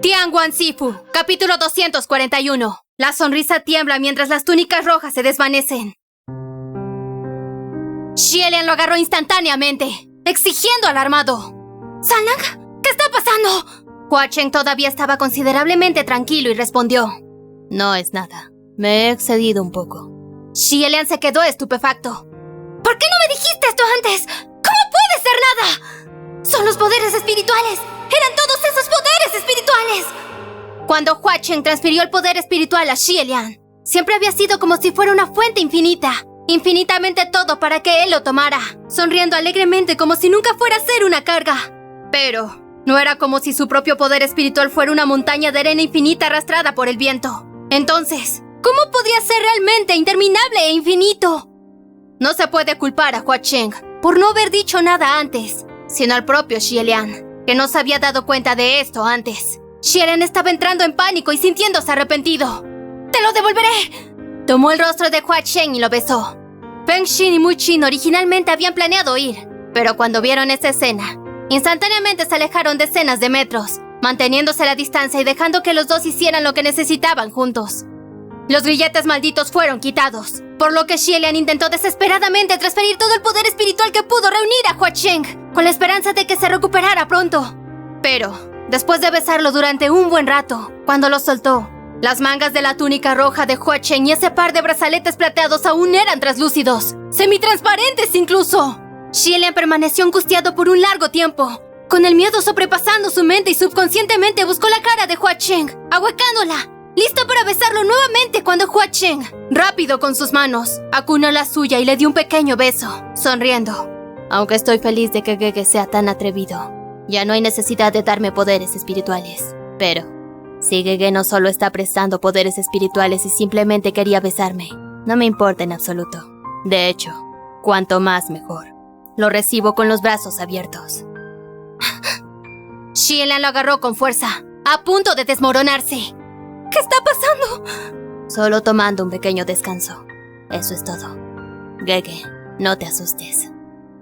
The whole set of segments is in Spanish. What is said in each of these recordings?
Tianguan Sifu, capítulo 241. La sonrisa tiembla mientras las túnicas rojas se desvanecen. Xielian lo agarró instantáneamente, exigiendo alarmado. «Sanlang, ¿qué está pasando?» Hua Cheng todavía estaba considerablemente tranquilo y respondió: «No es nada. Me he excedido un poco». Xielian se quedó estupefacto. «¿Por qué no me dijiste esto antes? ¿Cómo puede ser nada? Son los poderes espirituales. Eran todos esos poderes espirituales». Cuando Hua Cheng transfirió el poder espiritual a Xielian, siempre había sido como si fuera una fuente infinita, infinitamente todo para que él lo tomara, sonriendo alegremente como si nunca fuera a ser una carga. Pero no era como si su propio poder espiritual fuera una montaña de arena infinita arrastrada por el viento. Entonces, ¿cómo podía ser realmente interminable e infinito? No se puede culpar a Hua Cheng por no haber dicho nada antes, sino al propio Xielian, que no se había dado cuenta de esto antes. Xielian estaba entrando en pánico y sintiéndose arrepentido. «¡Te lo devolveré!» Tomó el rostro de Hua Cheng y lo besó. Feng Xin y Mu Qin originalmente habían planeado ir, pero cuando vieron esa escena, instantáneamente se alejaron decenas de metros, manteniéndose a la distancia y dejando que los dos hicieran lo que necesitaban juntos. Los grilletes malditos fueron quitados, por lo que Xielian intentó desesperadamente transferir todo el poder espiritual que pudo reunir a Hua Cheng, con la esperanza de que se recuperara pronto. Pero después de besarlo durante un buen rato, cuando lo soltó, las mangas de la túnica roja de Hua Cheng y ese par de brazaletes plateados aún eran translúcidos, semitransparentes incluso. Xielian permaneció angustiado por un largo tiempo, con el miedo sobrepasando su mente y subconscientemente buscó la cara de Hua Cheng, ahuecándola, listo para besarlo nuevamente cuando Hua Cheng, rápido con sus manos, acunó la suya y le dio un pequeño beso, sonriendo. Aunque estoy feliz de que Gege sea tan atrevido, ya no hay necesidad de darme poderes espirituales. Pero si Gege no solo está prestando poderes espirituales y simplemente quería besarme, no me importa en absoluto. De hecho, cuanto más mejor. Lo recibo con los brazos abiertos. Xielian lo agarró con fuerza, a punto de desmoronarse. ¿Qué está pasando? Solo tomando un pequeño descanso. Eso es todo. Gege, no te asustes,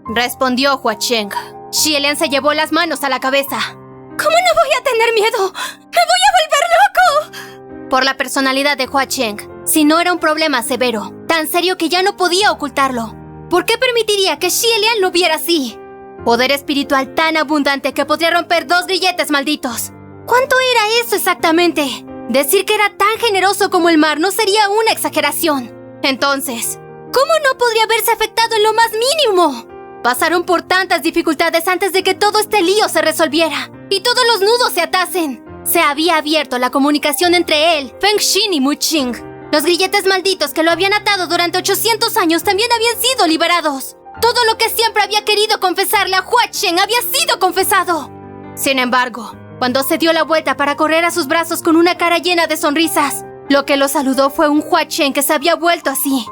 respondió Hua Cheng. Xielian se llevó las manos a la cabeza. ¿Cómo no voy a tener miedo? ¡Me voy a volver loco! Por la personalidad de Hua Cheng, si no era un problema severo, tan serio que ya no podía ocultarlo, ¿por qué permitiría que Xielian lo viera así? Poder espiritual tan abundante que podría romper 2 grilletes malditos. ¿Cuánto era eso exactamente? Decir que era tan generoso como el mar no sería una exageración. Entonces, ¿cómo no podría haberse afectado en lo más mínimo? Pasaron por tantas dificultades antes de que todo este lío se resolviera y todos los nudos se atasen. Se había abierto la comunicación entre él, Feng Xin y Mu Qin. Los grilletes malditos que lo habían atado durante 800 años también habían sido liberados. Todo lo que siempre había querido confesarle a Hua Cheng había sido confesado. Sin embargo, cuando se dio la vuelta para correr a sus brazos con una cara llena de sonrisas, lo que lo saludó fue un Hua Cheng que se había vuelto así.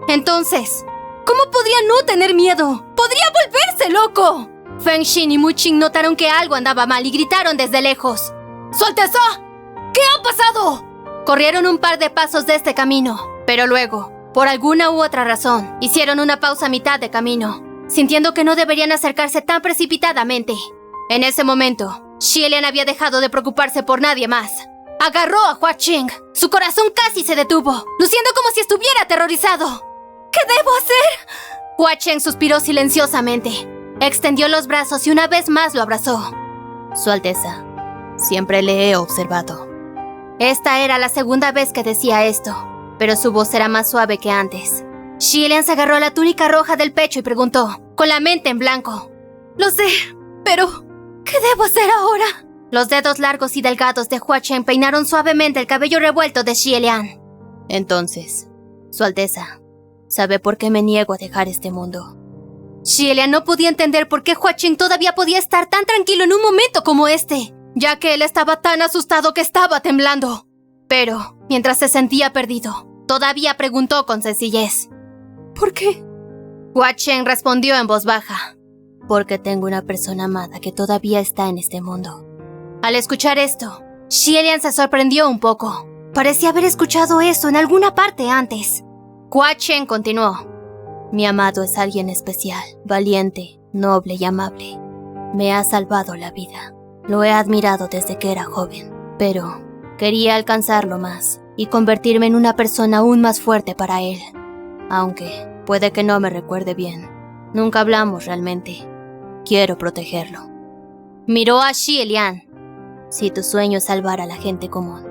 Entonces, ¿cómo podría no tener miedo? ¡Podría volverse loco! Feng Xin y Mu Qin notaron que algo andaba mal y gritaron desde lejos: ¡Su Alteza! ¿Qué ha pasado? Corrieron un par de pasos de este camino, pero luego, por alguna u otra razón, hicieron una pausa a mitad de camino, sintiendo que no deberían acercarse tan precipitadamente. En ese momento, Xielian había dejado de preocuparse por nadie más. Agarró a Hua Cheng. Su corazón casi se detuvo, luciendo como si estuviera aterrorizado. ¿Qué debo hacer? Hua Cheng suspiró silenciosamente, extendió los brazos y una vez más lo abrazó. Su Alteza, siempre le he observado. Esta era la segunda vez que decía esto, pero su voz era más suave que antes. Xielian se agarró la túnica roja del pecho y preguntó, con la mente en blanco: Lo sé, pero ¿qué debo hacer ahora? Los dedos largos y delgados de Hua Cheng peinaron suavemente el cabello revuelto de Xielian. Entonces, Su Alteza, ¿sabe por qué me niego a dejar este mundo? Xielian no podía entender por qué Hua Cheng todavía podía estar tan tranquilo en un momento como este, ya que él estaba tan asustado que estaba temblando. Pero, mientras se sentía perdido, todavía preguntó con sencillez: ¿Por qué? Hua Cheng respondió en voz baja: Porque tengo una persona amada que todavía está en este mundo. Al escuchar esto, Xielian se sorprendió un poco. Parecía haber escuchado eso en alguna parte antes. Hua Cheng continuó: Mi amado es alguien especial, valiente, noble y amable. Me ha salvado la vida. Lo he admirado desde que era joven. Pero quería alcanzarlo más y convertirme en una persona aún más fuerte para él. Aunque puede que no me recuerde bien. Nunca hablamos realmente. Quiero protegerlo. Miró a Xie Lian. Si tu sueño es salvar a la gente común,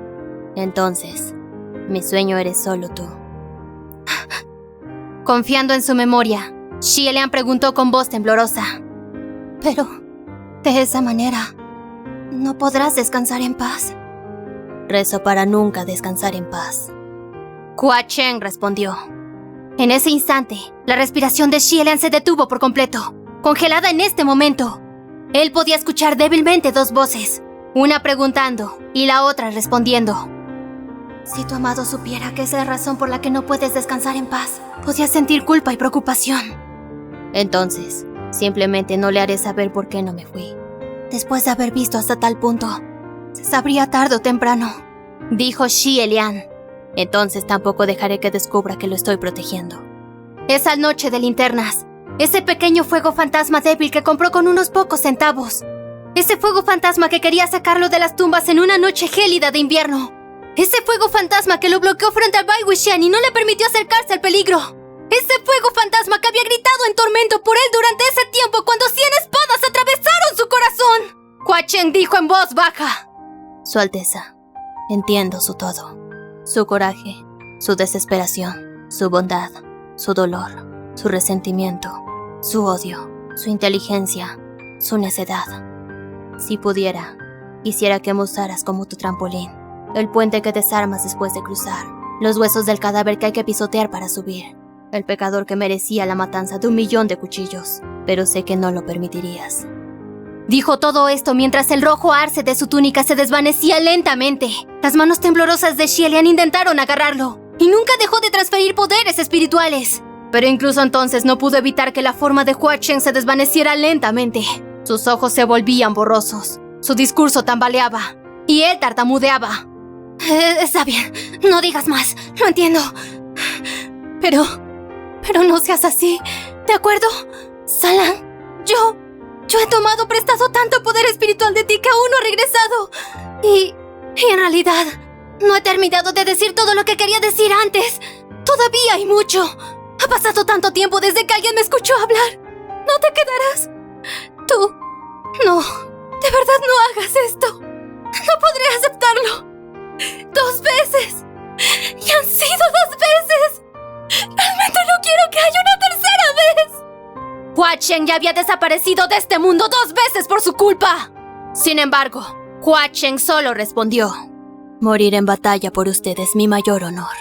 entonces mi sueño eres solo tú. Confiando en su memoria, Xie Lian preguntó con voz temblorosa. Pero, de esa manera, ¿no podrás descansar en paz? Rezo para nunca descansar en paz. Hua Chen respondió. En ese instante, la respiración de Xie Lian se detuvo por completo, congelada en este momento. Él podía escuchar débilmente dos voces, una preguntando y la otra respondiendo. Si tu amado supiera que esa es la razón por la que no puedes descansar en paz, podía sentir culpa y preocupación. Entonces, simplemente no le haré saber por qué no me fui. Después de haber visto hasta tal punto, se sabría tarde o temprano, dijo Xie Lian. Entonces tampoco dejaré que descubra que lo estoy protegiendo. Esa noche de linternas, ese pequeño fuego fantasma débil que compró con unos pocos centavos. Ese fuego fantasma que quería sacarlo de las tumbas en una noche gélida de invierno. Ese fuego fantasma que lo bloqueó frente al Bai Wuxian y no le permitió acercarse al peligro. Ese fuego fantasma que había gritado en tormento por él durante ese tiempo cuando 100 espadas atravesaron su corazón. Hua Chen dijo en voz baja. Su Alteza, entiendo su todo. Su coraje, su desesperación, su bondad, su dolor, su resentimiento, su odio, su inteligencia, su necedad. Si pudiera, quisiera que me usaras como tu trampolín, el puente que desarmas después de cruzar, los huesos del cadáver que hay que pisotear para subir, el pecador que merecía la matanza de 1.000.000 de cuchillos, pero sé que no lo permitirías. Dijo todo esto mientras el rojo arce de su túnica se desvanecía lentamente. Las manos temblorosas de Xie Lian intentaron agarrarlo, y nunca dejó de transferir poderes espirituales. Pero incluso entonces no pudo evitar que la forma de Hua Chen se desvaneciera lentamente. Sus ojos se volvían borrosos, su discurso tambaleaba, y él tartamudeaba. Está bien, no digas más, lo entiendo. Pero no seas así, ¿de acuerdo? Salan, yo he tomado prestado tanto poder espiritual de ti que aún no he regresado. Y en realidad, no he terminado de decir todo lo que quería decir antes. Todavía hay mucho. Ha pasado tanto tiempo desde que alguien me escuchó hablar. ¿No te quedarás? Tú... No, de verdad no hagas esto. No podré aceptarlo. 2 veces. Y han sido 2 veces. Realmente no quiero que haya una tercera vez. Hua Chen ya había desaparecido de este mundo 2 veces por su culpa. Sin embargo, Hua Chen solo respondió: morir en batalla por usted es mi mayor honor.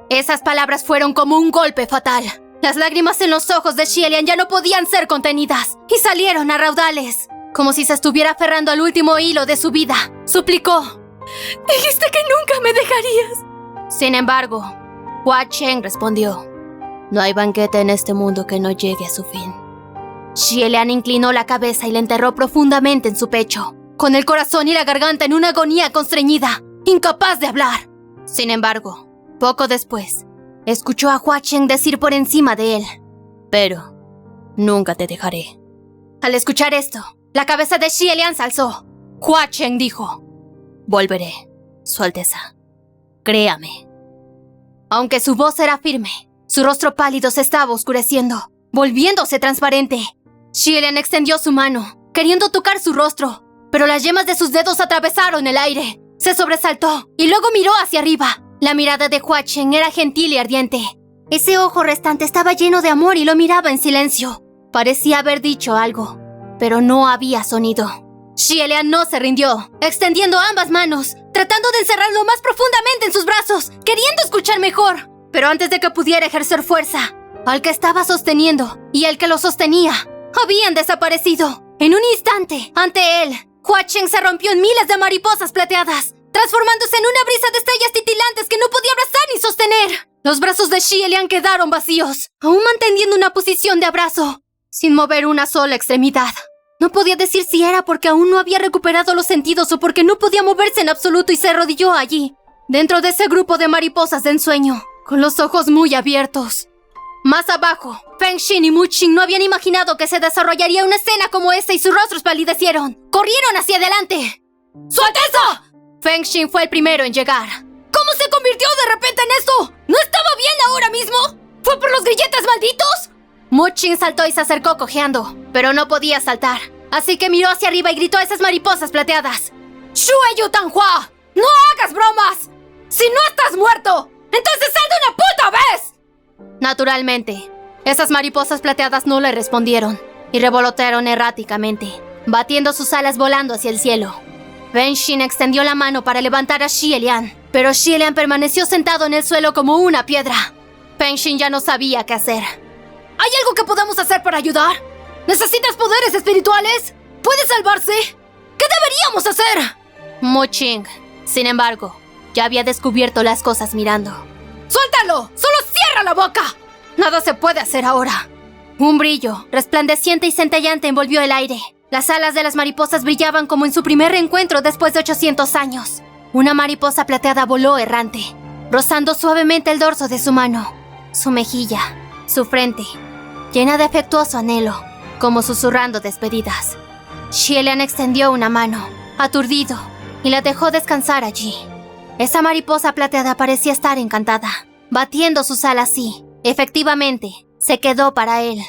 Esas palabras fueron como un golpe fatal. Las lágrimas en los ojos de Xie Lian ya no podían ser contenidas y salieron a raudales, como si se estuviera aferrando al último hilo de su vida. Suplicó: dijiste que nunca me dejarías. Sin embargo, Hua Chen respondió: no hay banquete en este mundo que no llegue a su fin. Xie Lian inclinó la cabeza y la enterró profundamente en su pecho, con el corazón y la garganta en una agonía constreñida, incapaz de hablar. Sin embargo, poco después, escuchó a Hua Chen decir por encima de él: pero nunca te dejaré. Al escuchar esto, la cabeza de Xie Lian se alzó. Hua Chen dijo: volveré, Su Alteza. Créame. Aunque su voz era firme, su rostro pálido se estaba oscureciendo, volviéndose transparente. Xie Lian extendió su mano, queriendo tocar su rostro, pero las yemas de sus dedos atravesaron el aire. Se sobresaltó y luego miró hacia arriba. La mirada de Hua Chen era gentil y ardiente. Ese ojo restante estaba lleno de amor y lo miraba en silencio. Parecía haber dicho algo, pero no había sonido. Xie Lian no se rindió, extendiendo ambas manos, tratando de encerrarlo más profundamente en sus brazos, queriendo escuchar mejor. Pero antes de que pudiera ejercer fuerza, al que estaba sosteniendo y el que lo sostenía habían desaparecido. En un instante, ante él, Hua Chen se rompió en miles de mariposas plateadas, transformándose en una brisa de estrellas titilantes que no podía abrazar ni sostener. Los brazos de Xie Lian quedaron vacíos, aún manteniendo una posición de abrazo, sin mover una sola extremidad. No podía decir si era porque aún no había recuperado los sentidos o porque no podía moverse en absoluto y se arrodilló allí, dentro de ese grupo de mariposas de ensueño, con los ojos muy abiertos. Más abajo, Feng Xin y Mu Qing no habían imaginado que se desarrollaría una escena como esta y sus rostros palidecieron. ¡Corrieron hacia adelante! ¡Su Alteza! Feng Xin fue el primero en llegar. ¿Cómo se convirtió de repente en esto? ¿No estaba bien ahora mismo? ¿Fue por los grilletes malditos? Mu Qing saltó y se acercó cojeando, pero no podía saltar. Así que miró hacia arriba y gritó a esas mariposas plateadas. ¡Shuai Yu Tanhua! ¡No hagas bromas! ¡Si no estás muerto! ¡Entonces sal de una puta vez! Naturalmente, esas mariposas plateadas no le respondieron y revolotearon erráticamente, batiendo sus alas volando hacia el cielo. Feng Xin extendió la mano para levantar a Xie Lian, pero Xie Lian permaneció sentado en el suelo como una piedra. Feng Xin ya no sabía qué hacer. ¿Hay algo que podamos hacer para ayudar? ¿Necesitas poderes espirituales? ¿Puede salvarse? ¿Qué deberíamos hacer? Mu Qing, sin embargo, ya había descubierto las cosas mirando. ¡Suéltalo! ¡Solo cierra la boca! Nada se puede hacer ahora. Un brillo, resplandeciente y centellante envolvió el aire. Las alas de las mariposas brillaban como en su primer reencuentro después de 800 años. Una mariposa plateada voló errante, rozando suavemente el dorso de su mano, su mejilla, su frente, llena de afectuoso anhelo, como susurrando despedidas. Xie Lian extendió una mano, aturdido, y la dejó descansar allí. Esa mariposa plateada parecía estar encantada, batiendo sus alas y, efectivamente, se quedó para él.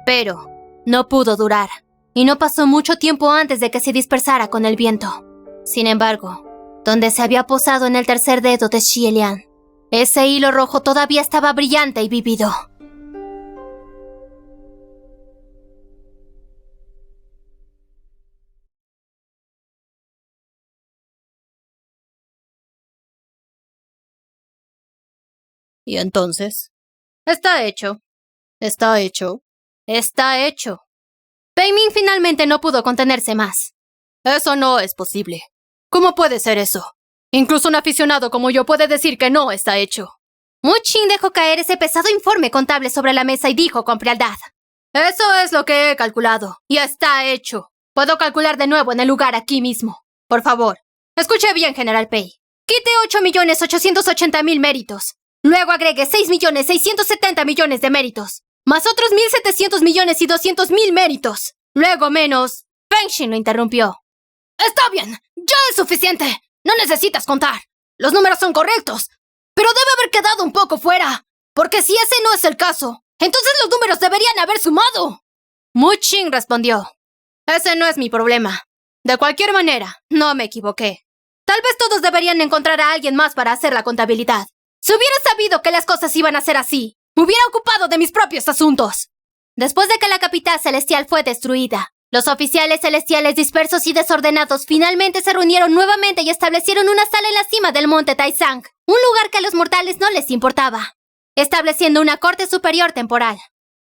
Pero no pudo durar, y no pasó mucho tiempo antes de que se dispersara con el viento. Sin embargo, donde se había posado en el tercer dedo de Xie Lian, ese hilo rojo todavía estaba brillante y vívido. ¿Y entonces? Está hecho. Está hecho. Está hecho. Pei Ming finalmente no pudo contenerse más. Eso no es posible. ¿Cómo puede ser eso? Incluso un aficionado como yo puede decir que no está hecho. Mu Qing dejó caer ese pesado informe contable sobre la mesa y dijo con frialdad. Eso es lo que he calculado. Y está hecho. Puedo calcular de nuevo en el lugar aquí mismo. Por favor, escuche bien, General Pei. Quite 8.880.000 méritos. Luego agregue 6.670.000.000 de méritos. Más otros 1.700 millones y 200.000 méritos. Luego menos... Feng Xin lo interrumpió. Está bien, ya es suficiente. No necesitas contar. Los números son correctos. Pero debe haber quedado un poco fuera. Porque si ese no es el caso, entonces los números deberían haber sumado. Mu Qing respondió. Ese no es mi problema. De cualquier manera, no me equivoqué. Tal vez todos deberían encontrar a alguien más para hacer la contabilidad. Si hubiera sabido que las cosas iban a ser así, me hubiera ocupado de mis propios asuntos. Después de que la capital celestial fue destruida, los oficiales celestiales dispersos y desordenados finalmente se reunieron nuevamente y establecieron una sala en la cima del monte Taizang, un lugar que a los mortales no les importaba, estableciendo una corte superior temporal.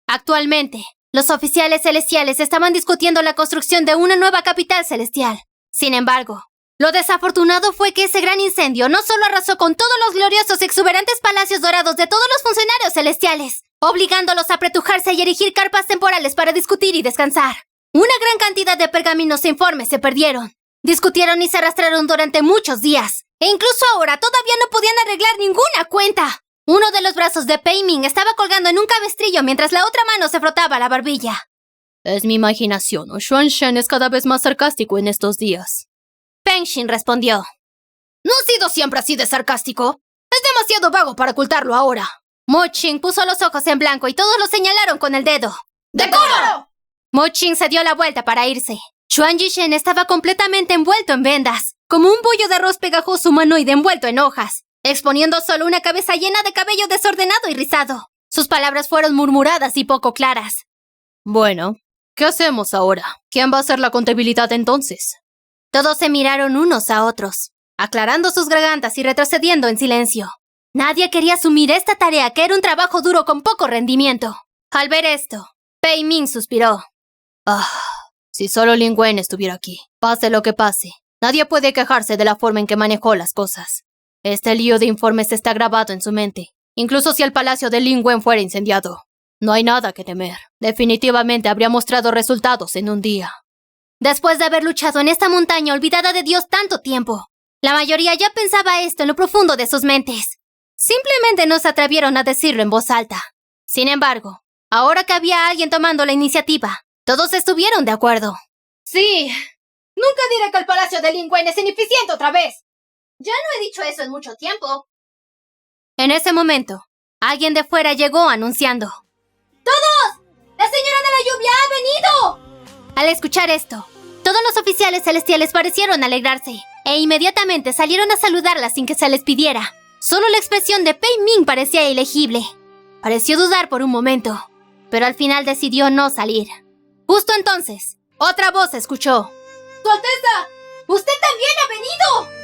Actualmente, los oficiales celestiales estaban discutiendo la construcción de una nueva capital celestial. Sin embargo, lo desafortunado fue que ese gran incendio no solo arrasó con todos los gloriosos y exuberantes palacios dorados de todos los funcionarios celestiales, obligándolos a apretujarse y erigir carpas temporales para discutir y descansar. Una gran cantidad de pergaminos e informes se perdieron. Discutieron y se arrastraron durante muchos días. E incluso ahora todavía no podían arreglar ninguna cuenta. Uno de los brazos de Pei Ming estaba colgando en un cabestrillo mientras la otra mano se frotaba la barbilla. Es mi imaginación, o Xuan Shen es cada vez más sarcástico en estos días. Feng Xin respondió. No ha sido siempre así de sarcástico. Es demasiado vago para ocultarlo ahora. Mu Qing puso los ojos en blanco y todos lo señalaron con el dedo. ¡Decoro! Mu Qing se dio la vuelta para irse. Xuan Yishen estaba completamente envuelto en vendas, como un bollo de arroz pegajoso humanoide envuelto en hojas, exponiendo solo una cabeza llena de cabello desordenado y rizado. Sus palabras fueron murmuradas y poco claras. Bueno, ¿qué hacemos ahora? ¿Quién va a hacer la contabilidad entonces? Todos se miraron unos a otros, aclarando sus gargantas y retrocediendo en silencio. Nadie quería asumir esta tarea, que era un trabajo duro con poco rendimiento. Al ver esto, Pei Ming suspiró. Si solo Lin Wen estuviera aquí, pase lo que pase, nadie puede quejarse de la forma en que manejó las cosas. Este lío de informes está grabado en su mente, incluso si el palacio de Lin Wen fuera incendiado. No hay nada que temer. Definitivamente habría mostrado resultados en un día. Después de haber luchado en esta montaña olvidada de Dios tanto tiempo, la mayoría ya pensaba esto en lo profundo de sus mentes. Simplemente no se atrevieron a decirlo en voz alta. Sin embargo, ahora que había alguien tomando la iniciativa, todos estuvieron de acuerdo. Sí, Nunca diré que el Palacio de Lin Wen es ineficiente otra vez. Ya no he dicho eso en mucho tiempo. En ese momento, alguien de fuera llegó anunciando: ¡Todos! ¡La señora de la lluvia ha venido! Al escuchar esto, todos los oficiales celestiales parecieron alegrarse, e inmediatamente salieron a saludarla sin que se les pidiera. Solo la expresión de Pei Ming parecía ilegible. Pareció dudar por un momento, pero al final decidió no salir. Justo entonces, otra voz se escuchó: ¡Su Alteza! ¡Usted también ha venido!